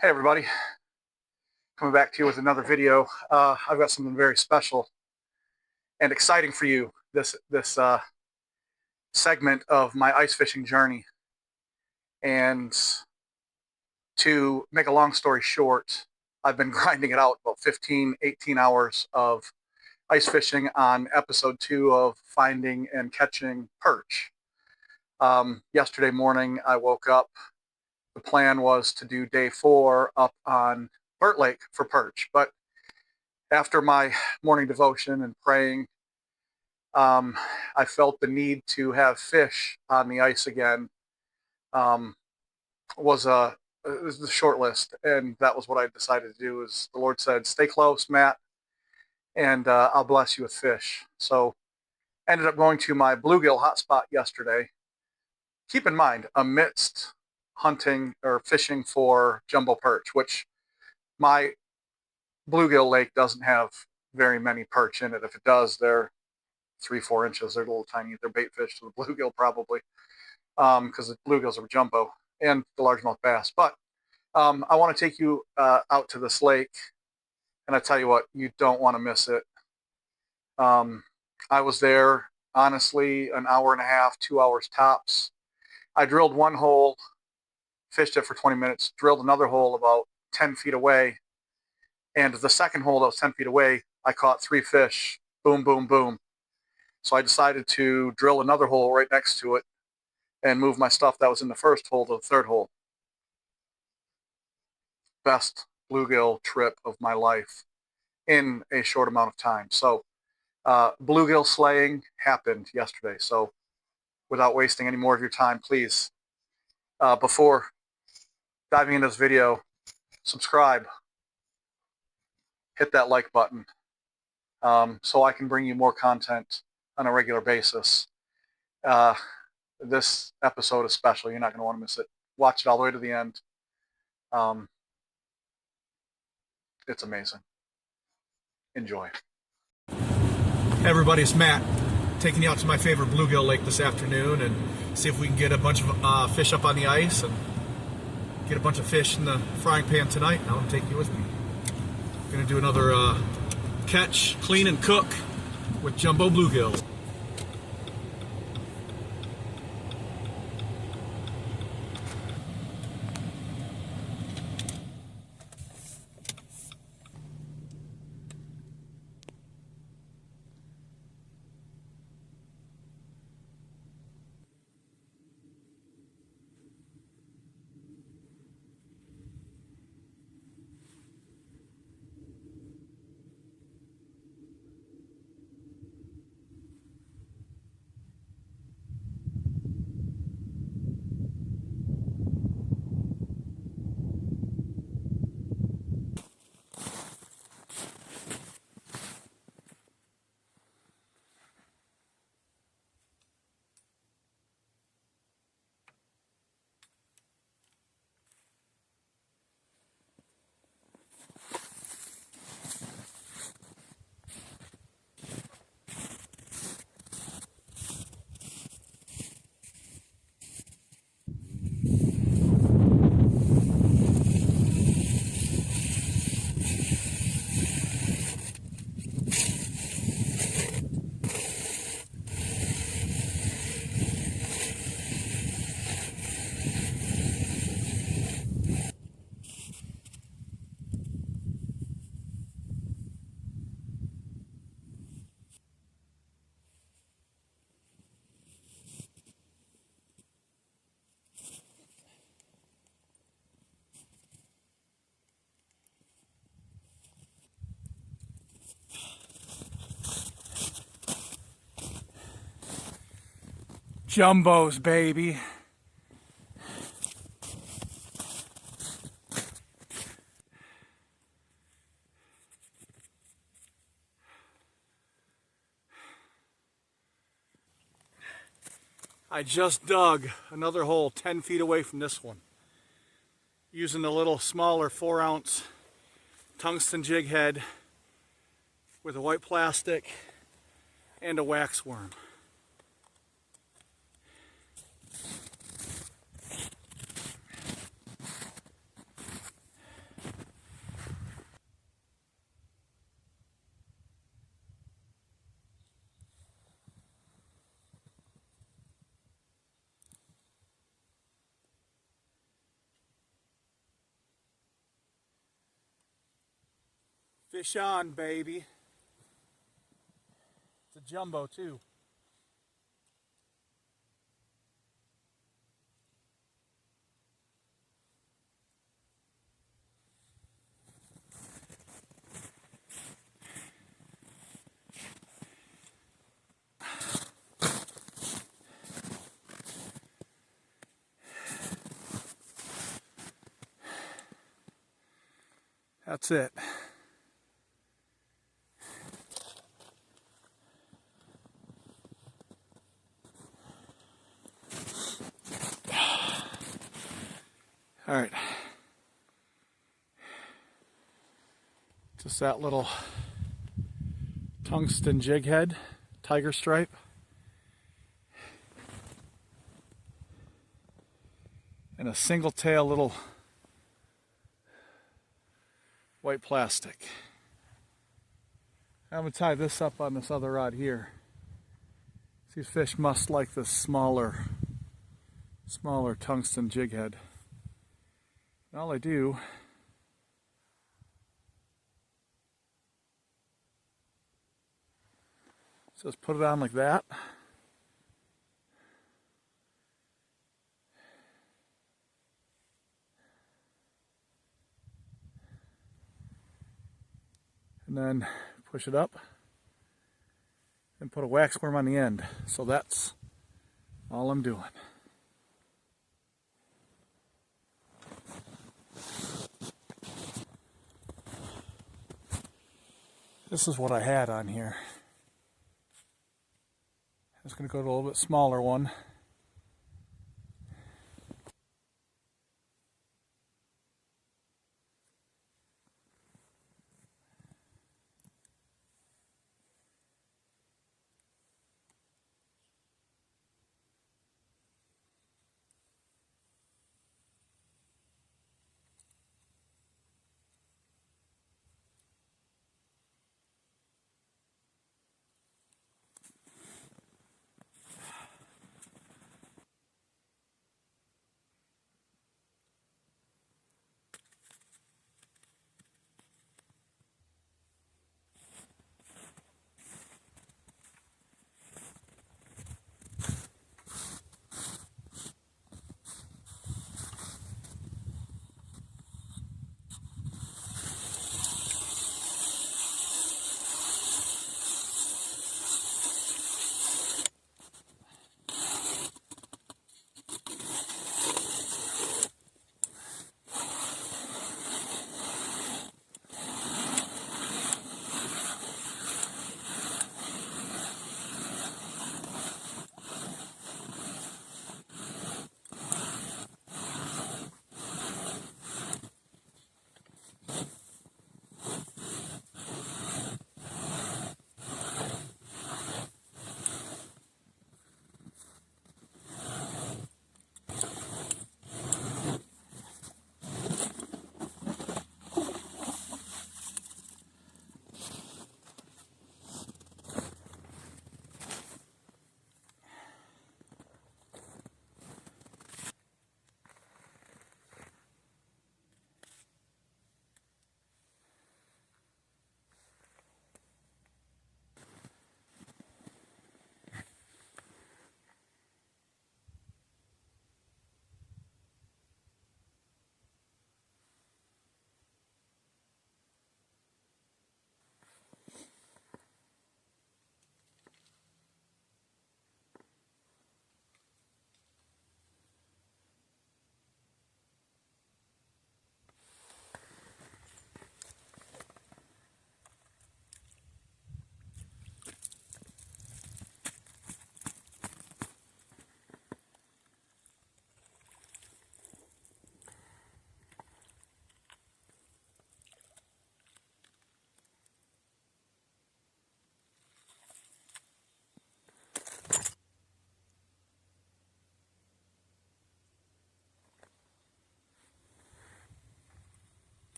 Hey everybody, coming back to you with another video. I've got something very special and exciting for you. This segment of my ice fishing journey. And to make a long story short, I've been grinding it out about 15, 18 hours of ice fishing on episode 2 of finding and catching perch. Yesterday morning, I woke up. The plan was to do day 4 up on Burt Lake for perch, but after my morning devotion and praying, I felt the need to have fish on the ice again. It was the short list, and that was what I decided to do. Is the Lord said, "Stay close, Matt, and I'll bless you with fish." So, ended up going to my bluegill hotspot yesterday. Keep in mind, amidst hunting or fishing for jumbo perch, which my bluegill lake doesn't have very many perch in it. If it does, they're 3-4 inches. They're little tiny. They're bait fish to the bluegill probably, because the bluegills are jumbo and the largemouth bass. But I want to take you out to this lake, and I tell you what, you don't want to miss it. I was there honestly an hour and a half, 2 hours tops. I drilled one hole, fished it for 20 minutes, drilled another hole about 10 feet away, and the second hole that was 10 feet away, I caught 3 fish. Boom, boom, boom. So I decided to drill another hole right next to it and move my stuff that was in the first hole to the third hole. Best bluegill trip of my life in a short amount of time. So bluegill slaying happened yesterday. So without wasting any more of your time, please, before diving into this video, subscribe, hit that like button, so I can bring you more content on a regular basis. This episode is special. You're not going to want to miss it. Watch it all the way to the end. It's amazing. Enjoy. Hey everybody, it's Matt, taking you out to my favorite bluegill lake this afternoon and see if we can get a bunch of fish up on the ice and get a bunch of fish in the frying pan tonight. And I'm going to take you with me. I'm going to do another catch, clean, and cook with jumbo bluegill. Jumbos, baby. I just dug another hole 10 feet away from this one, using a little smaller 4-ounce tungsten jig head with a white plastic and a wax worm. Fish on, baby. It's a jumbo too. That's it. All right. Just that little tungsten jig head, tiger stripe. And a single tail little white plastic. I'm going to tie this up on this other rod here. These fish must like this smaller tungsten jig head. And all I do is just put it on like that. And then push it up and put a wax worm on the end. So that's all I'm doing. This is what I had on here. I'm just going to go to a little bit smaller one.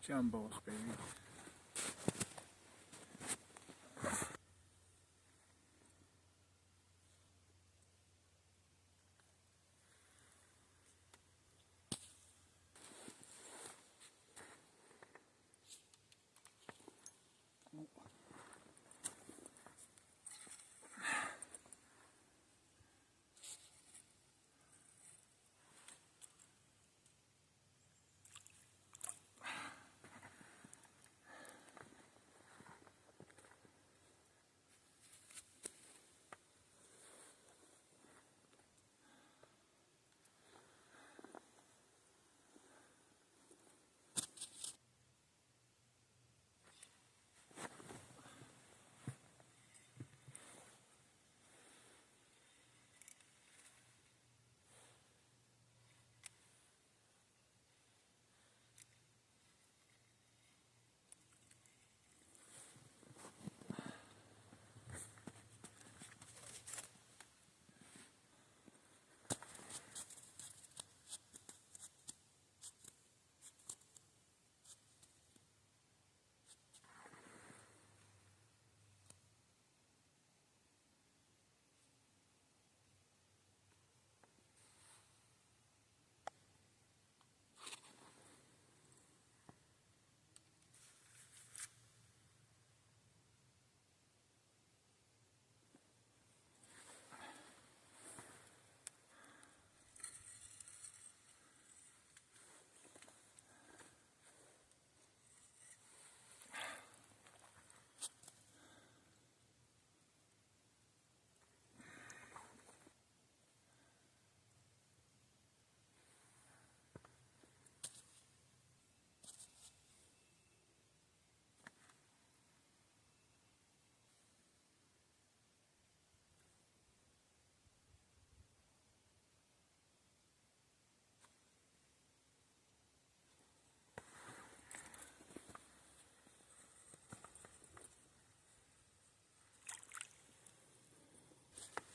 Jumbos, baby.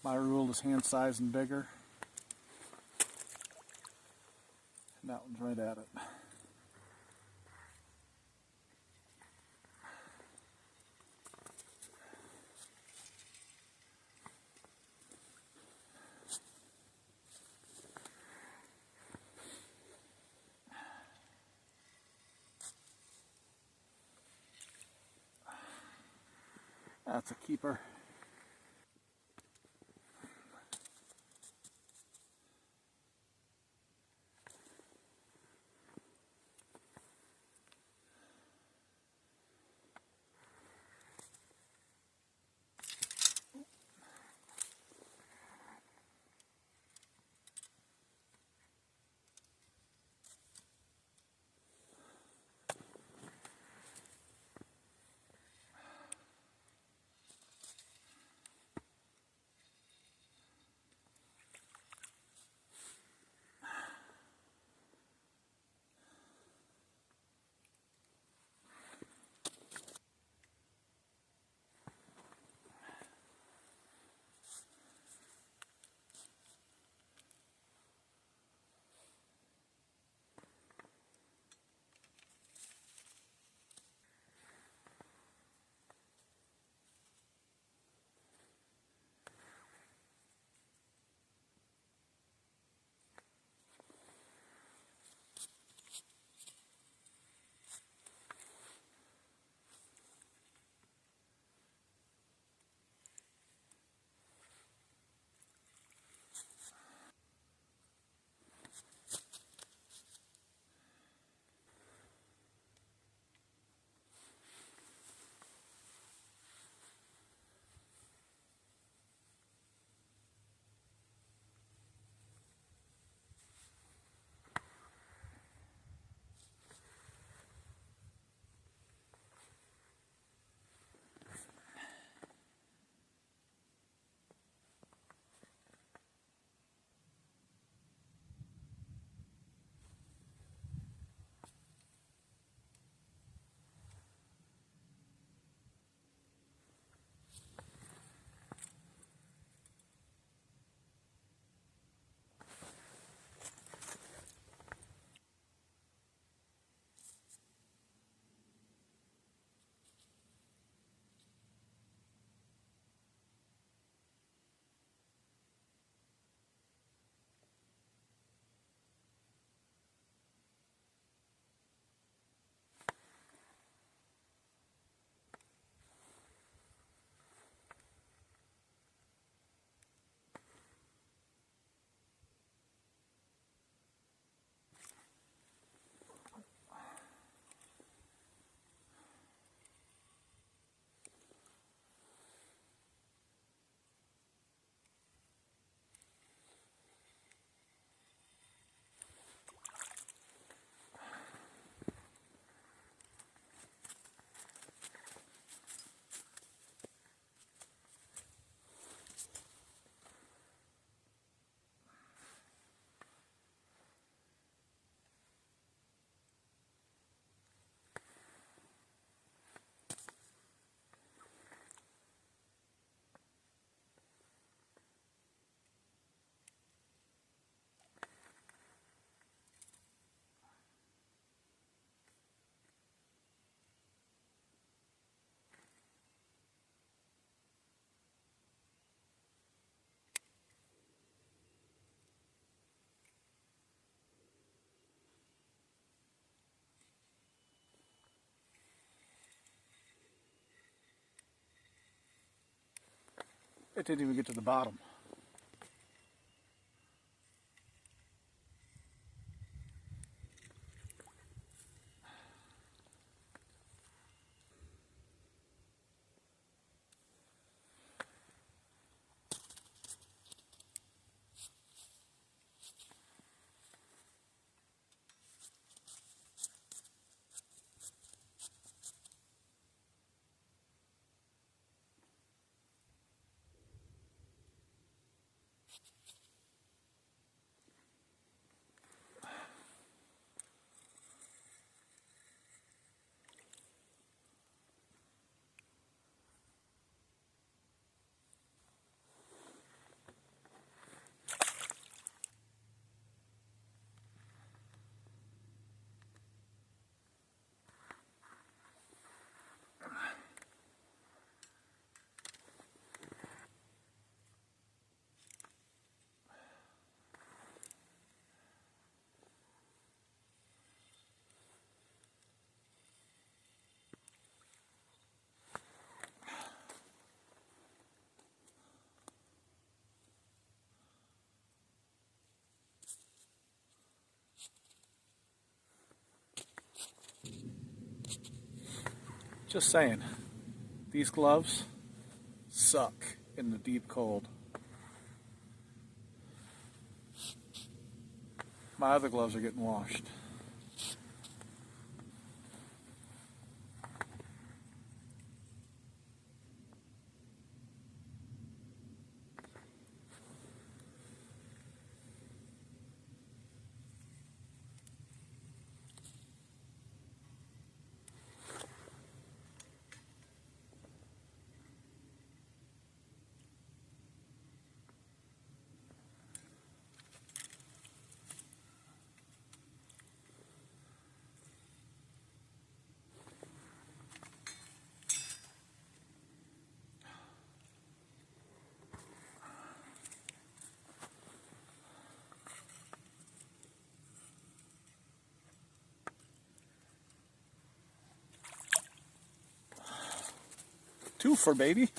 My rule is hand size and bigger. And that one's right at it. That's a keeper. It didn't even get to the bottom. Just saying, these gloves suck in the deep cold. My other gloves are getting washed. Two for baby.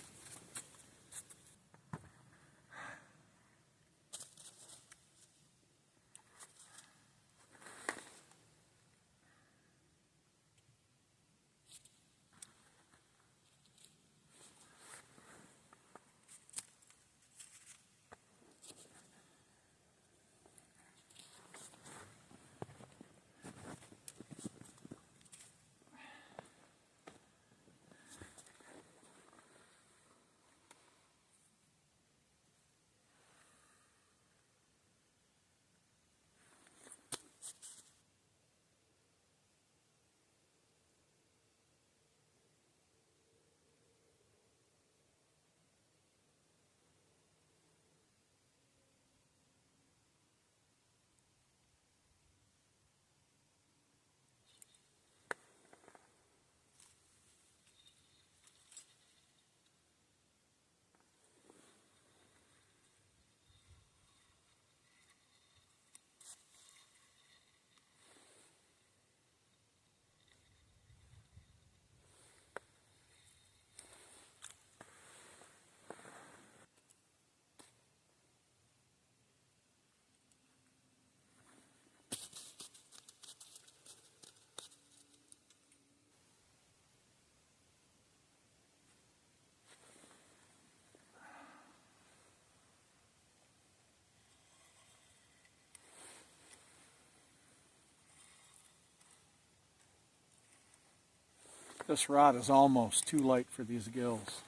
This rod is almost too light for these gills.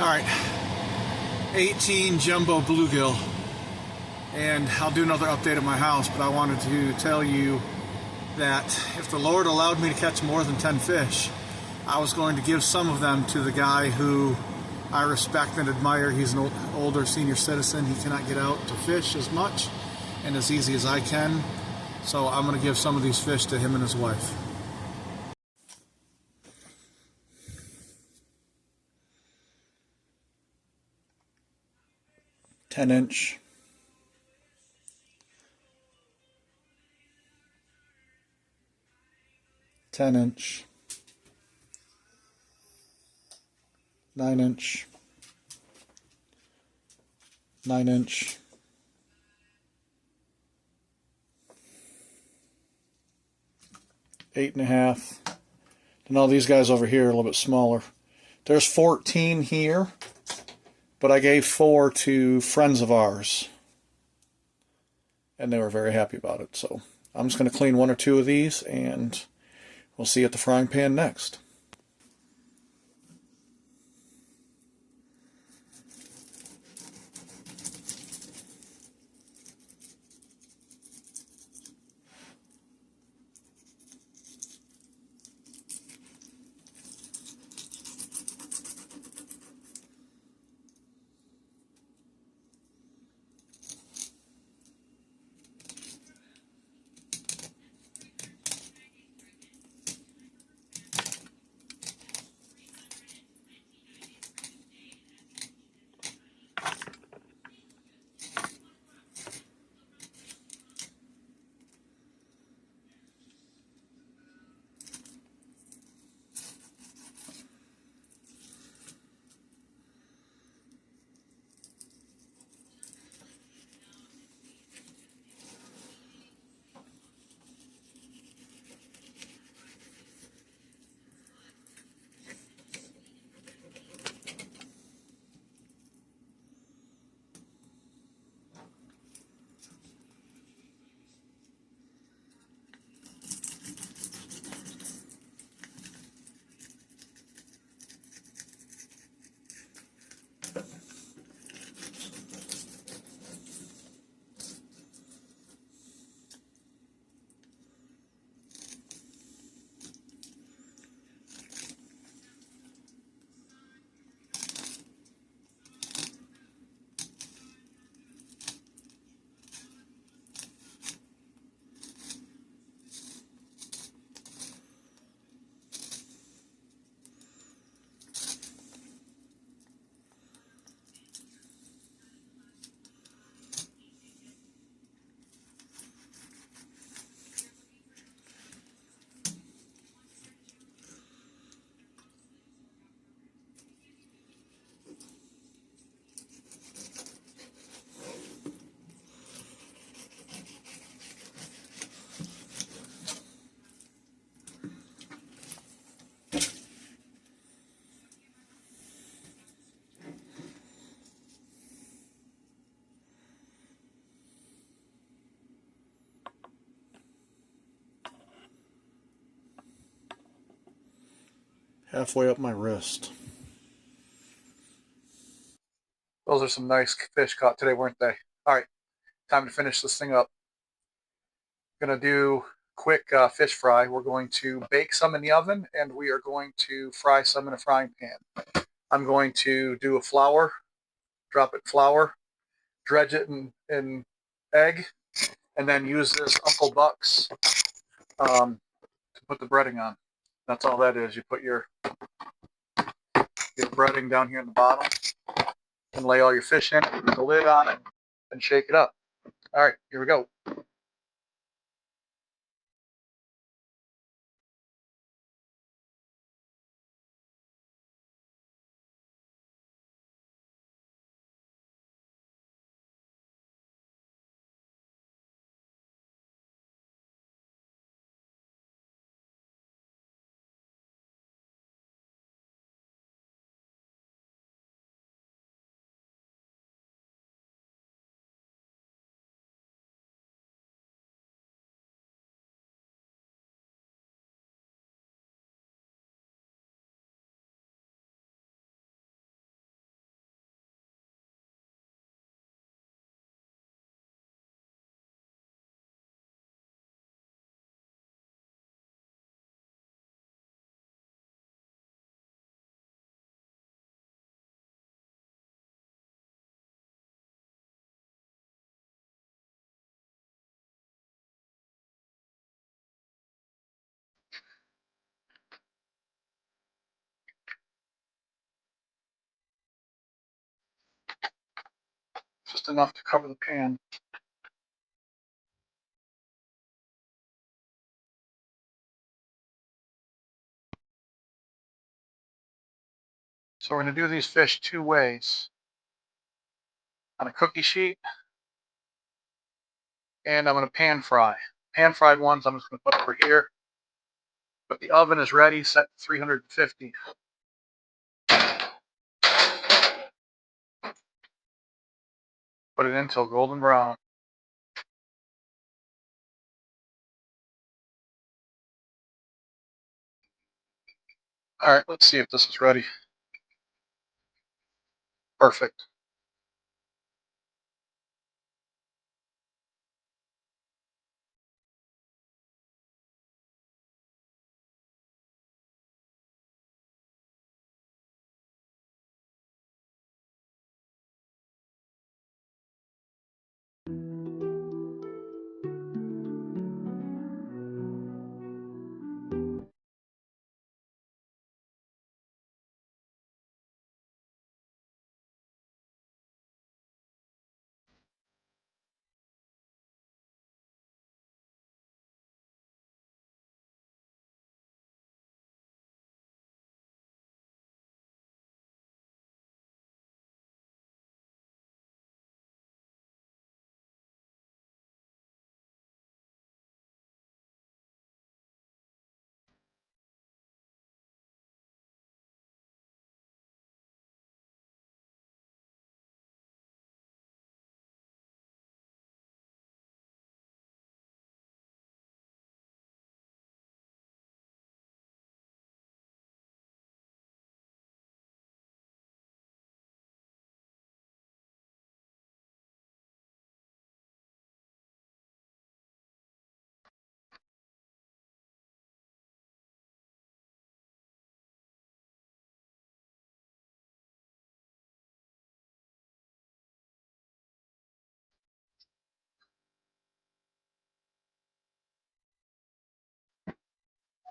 All right, 18 jumbo bluegill, and I'll do another update at my house, but I wanted to tell you that if the Lord allowed me to catch more than 10 fish, I was going to give some of them to the guy who I respect and admire. He's an older senior citizen. He cannot get out to fish as much and as easy as I can, so I'm going to give some of these fish to him and his wife. Ten-inch, 10-inch, 9-inch, 9-inch, 8.5. And all these guys over here are a little bit smaller. There's 14 here, but I gave 4 to friends of ours, and they were very happy about it. So I'm just going to clean 1 or 2 of these, and we'll see you at the frying pan next. Halfway up my wrist. Those are some nice fish caught today, weren't they? All right, time to finish this thing up. Gonna do quick fish fry. We're going to bake some in the oven, and we are going to fry some in a frying pan. I'm going to do a flour, drop it in flour, dredge it in egg, and then use this Uncle Buck's to put the breading on. That's all that is. You put your breading down here in the bottom and lay all your fish in it, put the lid on it, and shake it up. All right, here we go. just enough to cover the pan. So we're going to do these fish two ways. On a cookie sheet, and I'm going to pan fry. Pan fried ones I'm just going to put over here. But the oven is ready, set to 350. Put it in until golden brown. Alright, let's see if this is ready. Perfect.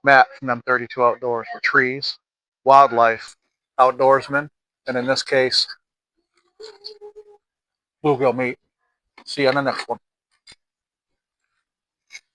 Matt from them 32 Outdoors for trees, wildlife, outdoorsmen, and in this case, bluegill meat. See you on the next one.